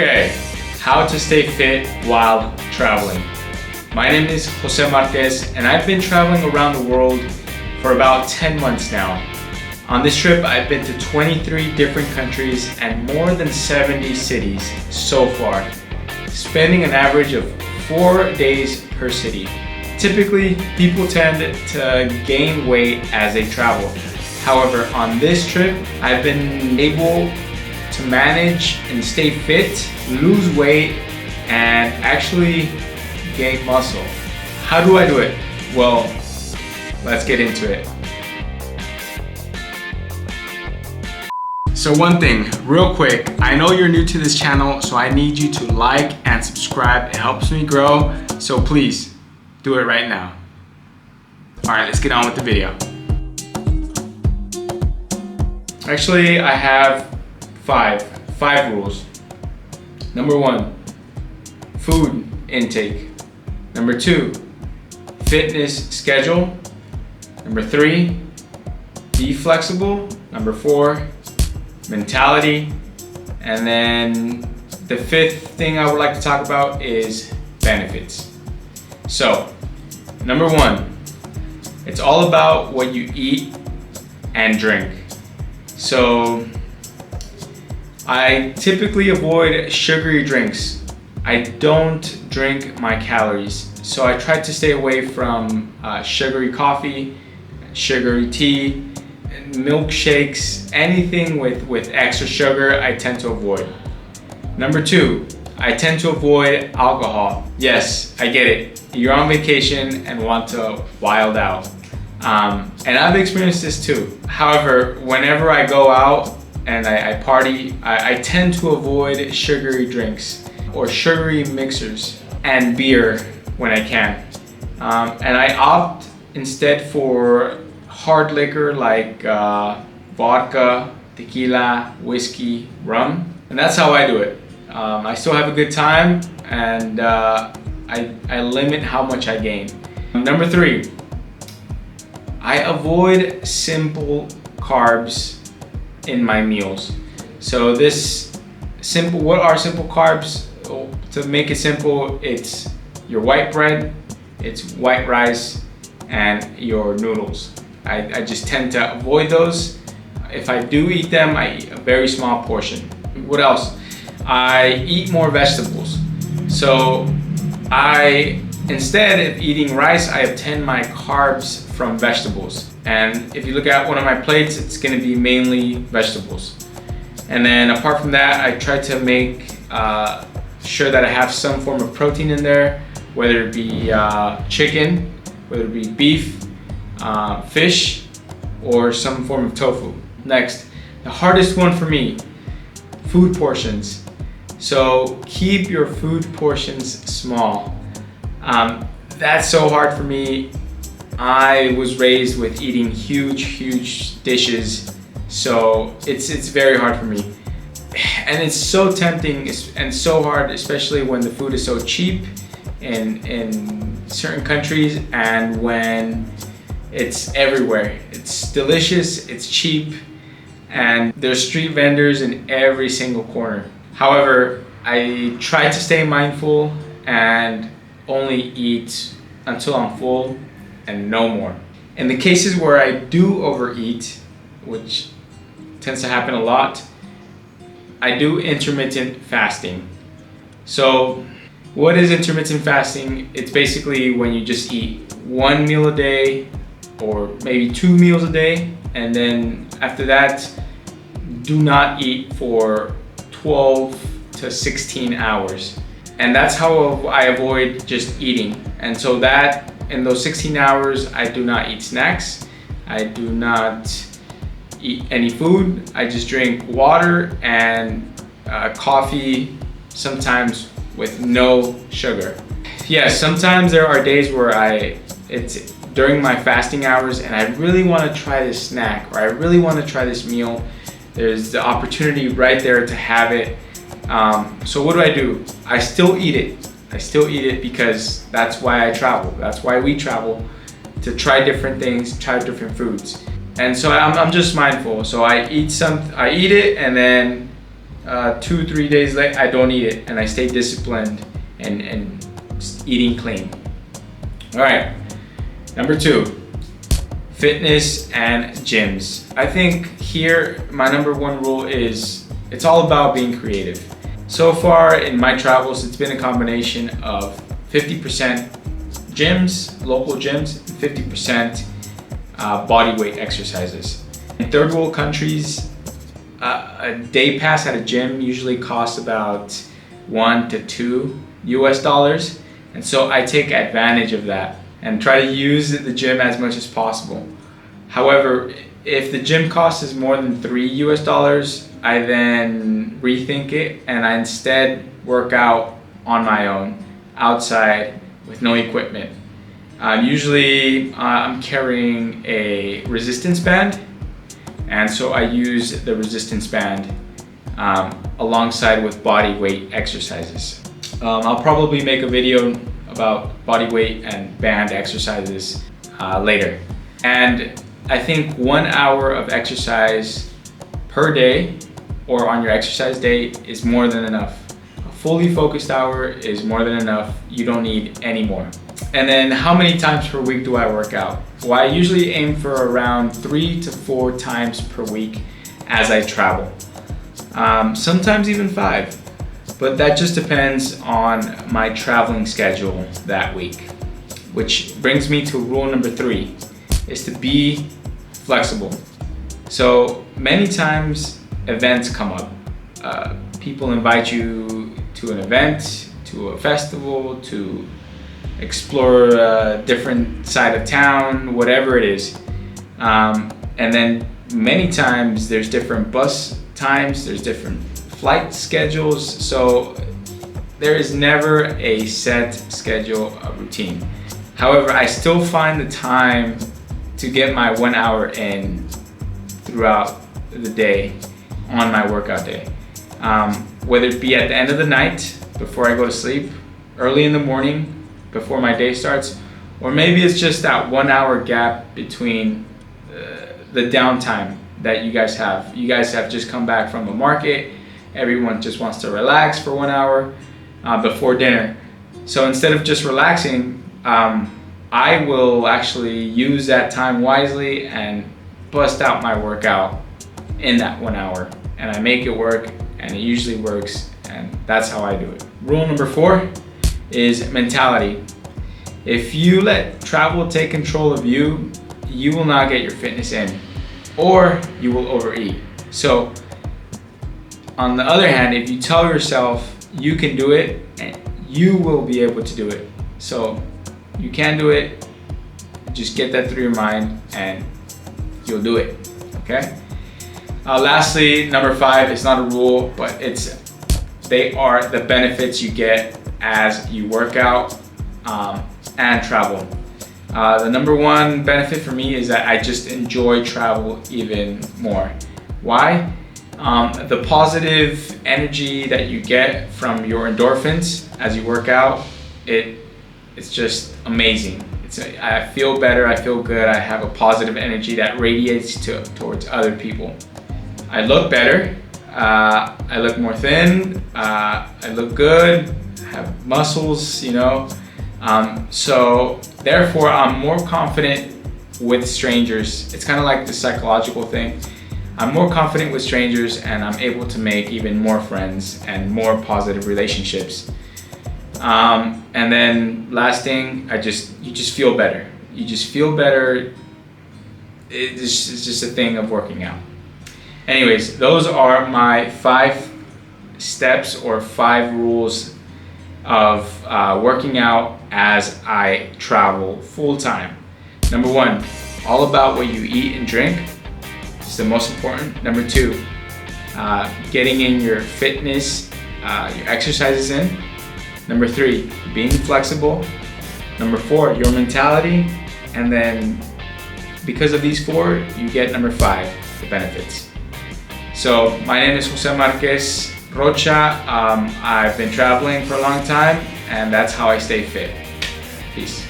Okay, how to stay fit while traveling. My name is Jose Marquez and I've been traveling around the world for about 10 months now. On this trip, I've been to 23 different countries and more than 70 cities so far, spending an average of 4 days per city. Typically, people tend to gain weight as they travel. However, on this trip, I've been able to manage and stay fit, lose weight, and actually gain muscle. How do I do it? Well, let's get into it. So one thing, real quick, I know you're new to this channel, so I need you to like and subscribe. It helps me grow, so please do it right now. All right, let's get on with the video. Actually, I have five rules. Number 1, food intake. Number 2, fitness schedule. Number 3, be flexible. Number 4, mentality. And then the 5th thing I would like to talk about is benefits. So, number 1, it's all about what you eat and drink. So, I typically avoid sugary drinks. I don't drink my calories. So I try to stay away from sugary coffee, sugary tea, milkshakes, anything with extra sugar I tend to avoid. Number 2, I tend to avoid alcohol. Yes, I get it. You're on vacation and want to wild out. And I've experienced this too. However, whenever I go out and I party, I tend to avoid sugary drinks or sugary mixers and beer when I can. And I opt instead for hard liquor like vodka, tequila, whiskey, rum. And that's how I do it. I still have a good time and I limit how much I gain. Number 3, I avoid simple carbs in my meals. So what are simple carbs? To make it simple, it's your white bread, it's white rice, and your noodles. I just tend to avoid those. If I do eat them, I eat a very small portion. What else? I eat more vegetables. So instead of eating rice, I obtain my carbs from vegetables. And if you look at one of my plates, it's gonna be mainly vegetables. And then apart from that, I try to make sure that I have some form of protein in there, whether it be chicken, whether it be beef, fish, or some form of tofu. Next, the hardest one for me, food portions. So keep your food portions small. That's so hard for me. I was raised with eating huge dishes, so it's very hard for me. And it's so tempting and so hard, especially when the food is so cheap in certain countries and when it's everywhere. It's delicious, it's cheap, and there's street vendors in every single corner. However, I try to stay mindful and only eat until I'm full and no more. In the cases where I do overeat, which tends to happen a lot, I do intermittent fasting. So what is intermittent fasting? It's basically when you just eat 1 meal a day or maybe 2 meals a day, and then after that do not eat for 12 to 16 hours. And that's how I avoid just eating. And so that in those 16 hours, I do not eat snacks. I do not eat any food. I just drink water and coffee, sometimes with no sugar. Yes, sometimes there are days where it's during my fasting hours and I really want to try this snack or I really want to try this meal. There's the opportunity right there to have it. So what do? I still eat it. I still eat it because that's why I travel. That's why we travel, to try different things, try different foods. And so I'm just mindful. So I eat it and then 2-3 days late, I don't eat it, and I stay disciplined and eating clean. All right, number 2, fitness and gyms. I think here my number 1 rule is it's all about being creative. So far in my travels, it's been a combination of 50% gyms, local gyms, and 50% body weight exercises. In third world countries, a day pass at a gym usually costs about $1 to $2 US, and so I take advantage of that and try to use the gym as much as possible. However, if the gym cost is more than $3 US, I then rethink it and I instead work out on my own outside with no equipment. Usually I'm carrying a resistance band, and so I use the resistance band alongside with body weight exercises. I'll probably make a video about body weight and band exercises later. And I think 1 hour of exercise per day or on your exercise day is more than enough. A fully focused hour is more than enough. You don't need any more. And then how many times per week do I work out? Well, I usually aim for around 3 to 4 times per week as I travel. Sometimes even 5, but that just depends on my traveling schedule that week. Which brings me to rule number 3, is to be flexible. So many times events come up. People invite you to an event, to a festival, to explore a different side of town, whatever it is. And then many times there's different bus times, there's different flight schedules, so there is never a set schedule, a routine. However, I still find the time to get my 1 hour in throughout the day on my workout day. Whether it be at the end of the night before I go to sleep, early in the morning before my day starts, or maybe it's just that 1 hour gap between the downtime that you guys have. You guys have just come back from a market, everyone just wants to relax for 1 hour before dinner. So instead of just relaxing, I will actually use that time wisely and bust out my workout in that 1 hour, and I make it work, and it usually works, and that's how I do it. Rule number 4 is mentality. If you let travel take control of you, you will not get your fitness in, or you will overeat. So on the other hand, if you tell yourself you can do it, you will be able to do it. So you can do it, just get that through your mind and you'll do it, okay? Lastly, number 5, it's not a rule, but they are the benefits you get as you work out and travel. The number 1 benefit for me is that I just enjoy travel even more. Why? The positive energy that you get from your endorphins as you work out, it's just amazing. I feel better, I feel good, I have a positive energy that radiates towards other people. I look better, I look more thin, I look good, I have muscles, you know. So therefore I'm more confident with strangers. It's kind of like the psychological thing. I'm more confident with strangers and I'm able to make even more friends and more positive relationships. And then last thing, you just feel better. You just feel better. It's just a thing of working out. Anyways, those are my 5 steps or 5 rules of working out as I travel full time. Number 1, all about what you eat and drink. It's the most important. Number 2, getting in your fitness, your exercises in. Number 3, being flexible. Number 4, your mentality. And then because of these 4, you get number 5, the benefits. So my name is Jose Marquez Rocha. I've been traveling for a long time, and that's how I stay fit. Peace.